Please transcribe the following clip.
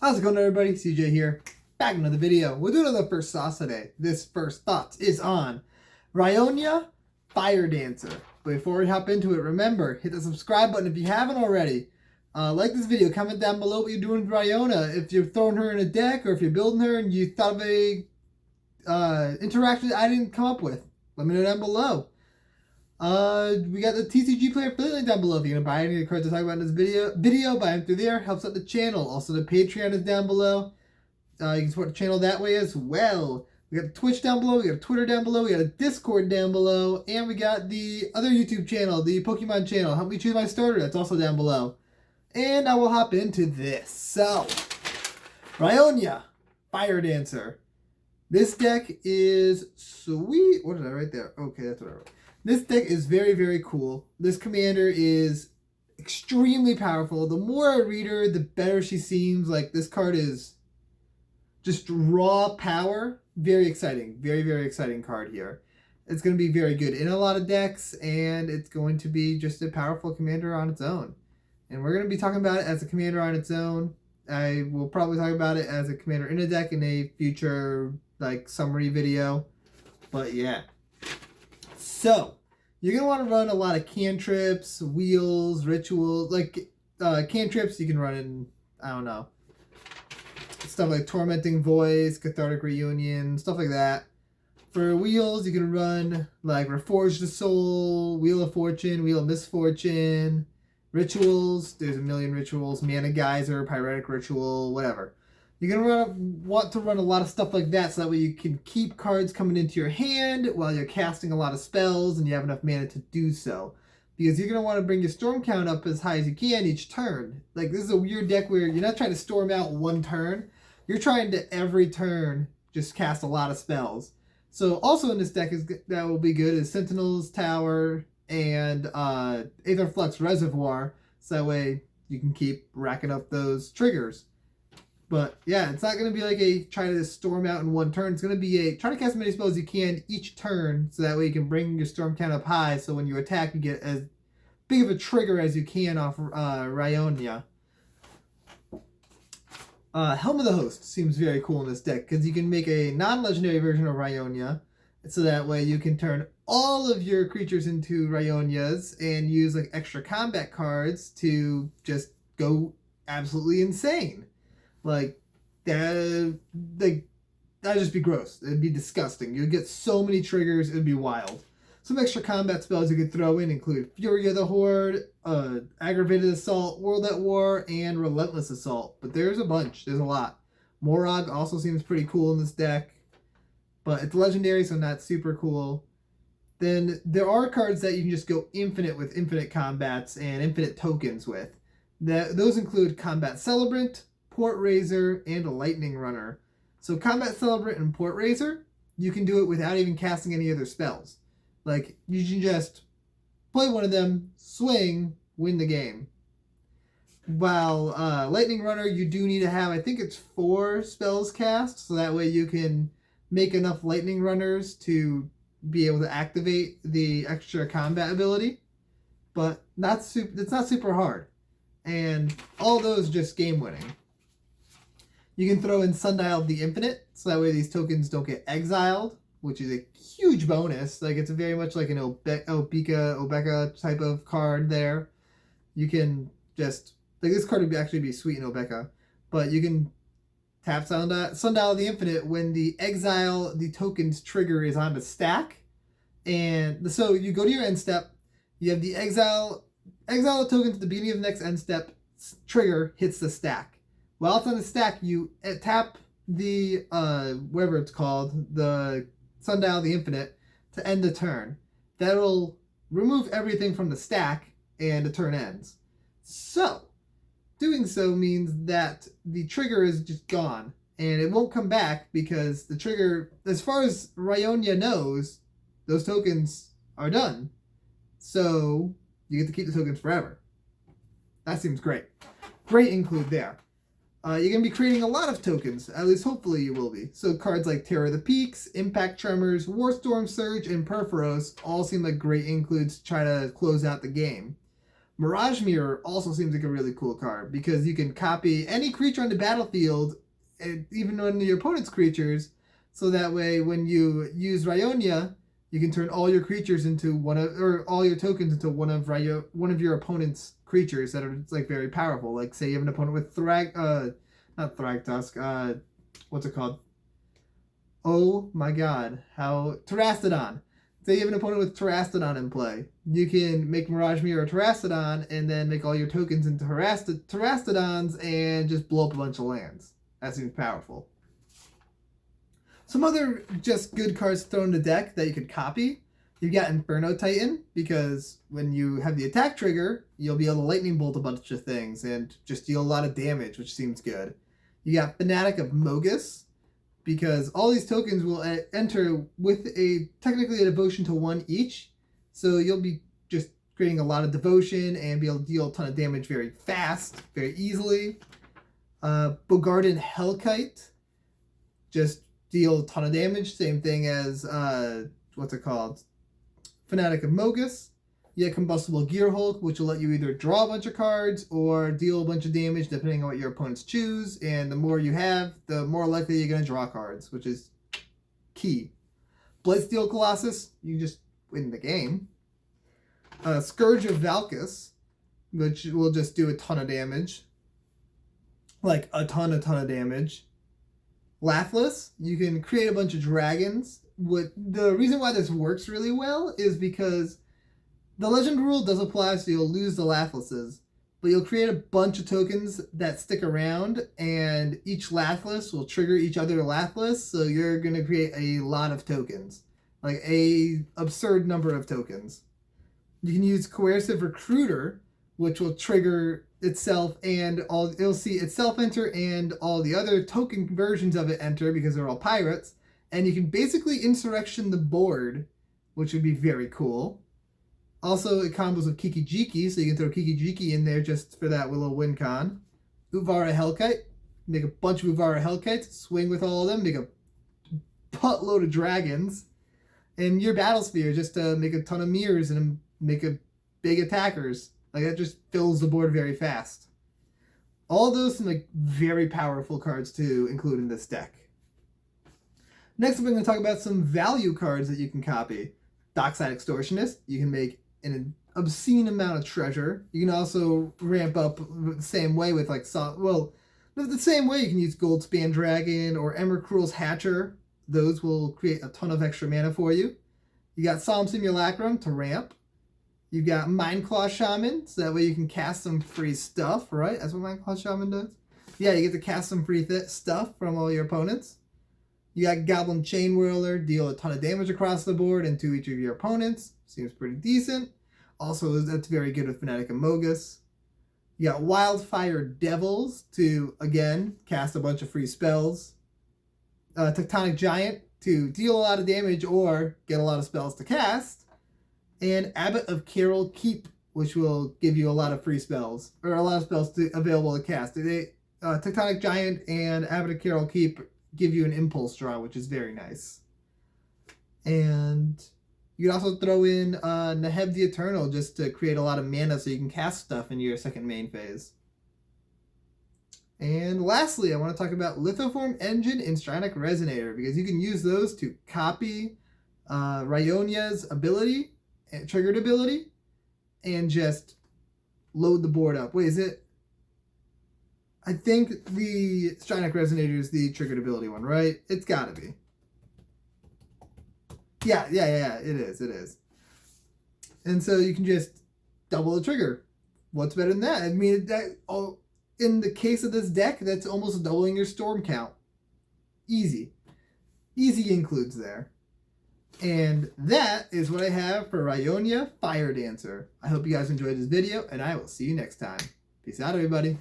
How's it going, everybody? CJ here, back in another video. We're doing another first sauce today. This first thoughts is on Rionya Fire Dancer. But before we hop into it, remember, hit the subscribe button if you haven't already. Like this video, comment down below what you're doing with Rionya. If you're throwing her in a deck or if you're building her and you thought of a interaction I didn't come up with, let me know down below. We got the TCG player affiliate link down below. If you're gonna buy any of the cards I talk about in this video, buy them through there. Helps out the channel. Also, the Patreon is down below. You can support the channel that way as well. We got Twitch down below. We got Twitter down below. We got a Discord down below, and we got the other YouTube channel, the Pokemon channel. Help me choose my starter. That's also down below. And I will hop into this. So, Rionya Fire Dancer. This deck is sweet. What did I write there? Okay, that's what I wrote. This deck is very, very cool. This commander is extremely powerful. The more I read her, the better she seems. Like, this card is just raw power. Very exciting. Very, very exciting card here. It's going to be very good in a lot of decks, and it's going to be just a powerful commander on its own. And we're going to be talking about it as a commander on its own. I will probably talk about it as a commander in a deck in a future, like, summary video. But, yeah. So, you're going to want to run a lot of cantrips, wheels, rituals. Like, cantrips you can run in, I don't know, stuff like Tormenting Voice, Cathartic Reunion, stuff like that. For wheels, you can run, like, Reforge the Soul, Wheel of Fortune, Wheel of Misfortune. Rituals, there's a million rituals. Mana Geyser, Pyretic Ritual, whatever. You're going to want to run a lot of stuff like that so that way you can keep cards coming into your hand while you're casting a lot of spells and you have enough mana to do so. Because you're going to want to bring your storm count up as high as you can each turn. Like, this is a weird deck where you're not trying to storm out one turn. You're trying to, every turn, just cast a lot of spells. So also in this deck that will be good is Sentinel's Tower and Aetherflux Reservoir. So that way you can keep racking up those triggers. But yeah, it's not going to be like a try to storm out in one turn. It's going to be a try to cast as many spells as you can each turn, so that way you can bring your storm count up high. So when you attack, you get as big of a trigger as you can off Rionya. Helm of the Host seems very cool in this deck because you can make a non-legendary version of Rionya, so that way you can turn all of your creatures into Rionyas and use like extra combat cards to just go absolutely insane. Like, that'd just be gross. It'd be disgusting. You'd get so many triggers, it'd be wild. Some extra combat spells you could throw in include Fury of the Horde, Aggravated Assault, World at War, and Relentless Assault. But there's a bunch. There's a lot. Morog also seems pretty cool in this deck. But it's legendary, so not super cool. Then there are cards that you can just go infinite with infinite combats and infinite tokens with. Those include Combat Celebrant, Port Raiser, and a Lightning Runner. So Combat Celebrant and Port Raiser, you can do it without even casting any other spells. Like, you can just play one of them, swing, win the game. While Lightning Runner, you do need to have, I think it's 4 spells cast, so that way you can make enough Lightning Runners to be able to activate the extra combat ability. But it's not super hard. And all those just game winning. You can throw in Sundial the Infinite, so that way these tokens don't get exiled, which is a huge bonus. Like, it's very much like an Obeka type of card there. You can just, like, this card would actually be sweet in Obeka, but you can tap Sundial the Infinite when the exile the tokens trigger is on the stack. And so you go to your end step, you have the exile the tokens at the beginning of the next end step, trigger hits the stack. While it's on the stack, you tap the, whatever it's called, the Sundial the Infinite, to end the turn. That'll remove everything from the stack, and the turn ends. So, doing so means that the trigger is just gone, and it won't come back because the trigger, as far as Rionya knows, those tokens are done. So, you get to keep the tokens forever. That seems great. Great include there. You're going to be creating a lot of tokens, at least hopefully you will be. So cards like Terror of the Peaks, Impact Tremors, Warstorm Surge, and Perforos all seem like great includes to try to close out the game. Mirage Mirror also seems like a really cool card because you can copy any creature on the battlefield, even one of your opponent's creatures, so that way when you use Rionya, you can turn all your creatures into all your tokens into one of your opponent's creatures that are like very powerful. Like say you have an opponent with not Thragtusk, what's it called? Oh my god, Terastodon. Say you have an opponent with Terastodon in play. You can make Mirage Mirror Terastodon and then make all your tokens into Terastodons and just blow up a bunch of lands. That seems powerful. Some other just good cards thrown in the deck that you could copy. You've got Inferno Titan, because when you have the attack trigger, you'll be able to lightning bolt a bunch of things and just deal a lot of damage, which seems good. You got Fanatic of Mogus, because all these tokens will enter with technically a devotion to 1 each. So you'll be just creating a lot of devotion and be able to deal a ton of damage very fast, very easily. Bogardan Hellkite, just deal a ton of damage. Same thing as, what's it called? Fanatic of Mogus. You have Combustible Gearhulk, which will let you either draw a bunch of cards or deal a bunch of damage depending on what your opponents choose. And the more you have, the more likely you're going to draw cards, which is key. Blightsteel Colossus, you just win the game. Scourge of Valkus, which will just do a ton of damage. Like a ton of damage. Laughless, you can create a bunch of dragons. The reason why this works really well is because the legend rule does apply, so you'll lose the Laughlesses, but you'll create a bunch of tokens that stick around, and each Laughless will trigger each other Laughless, so you're going to create a lot of tokens. Like a absurd number of tokens. You can use Coercive Recruiter, which will trigger itself and it'll see itself enter and all the other token versions of it enter because they're all pirates. And you can basically insurrection the board, which would be very cool. Also, it combos with Kiki-Jiki, so you can throw Kiki-Jiki in there just for that little win con. Uvara Hellkite. Make a bunch of Uvara Hellkites, swing with all of them, make a buttload of dragons. And your Battlesphere, just to make a ton of mirrors and make a big attackers. Like, that just fills the board very fast. All those are like very powerful cards to include in this deck. Next, we're going to talk about some value cards that you can copy. Dockside Extortionist, you can make an obscene amount of treasure. You can also ramp up the same way with the same way you can use Goldspan Dragon or Emrakkul's Hatcher. Those will create a ton of extra mana for you. You got Solemn Simulacrum to ramp. You got Mindclaw Shaman, so that way you can cast some free stuff, right? That's what Mindclaw Shaman does. Yeah, you get to cast some free stuff from all your opponents. You got Goblin Chain Whirler, deal a ton of damage across the board and to each of your opponents. Seems pretty decent. Also, that's very good with Fanatic of Mogus. You got Wildfire Devils to, again, cast a bunch of free spells. Tectonic Giant to deal a lot of damage or get a lot of spells to cast. And Abbot of Carol Keep, which will give you a lot of free spells, or a lot of spells available to cast. Tectonic Giant and Abbot of Carol Keep give you an impulse draw, which is very nice. And you can also throw in Neheb the Eternal just to create a lot of mana so you can cast stuff in your second main phase. And lastly, I want to talk about Lithoform Engine and Stranic Resonator, because you can use those to copy Ryonya's ability, triggered ability, and just load the board up. Wait, is it? I think the Stranic Resonator is the triggered ability one, right? It's gotta be. Yeah, it is. And so you can just double the trigger. What's better than that? I mean, in the case of this deck, that's almost doubling your storm count. Easy. Easy includes there. And that is what I have for Rionya Fire Dancer. I hope you guys enjoyed this video, and I will see you next time. Peace out, everybody.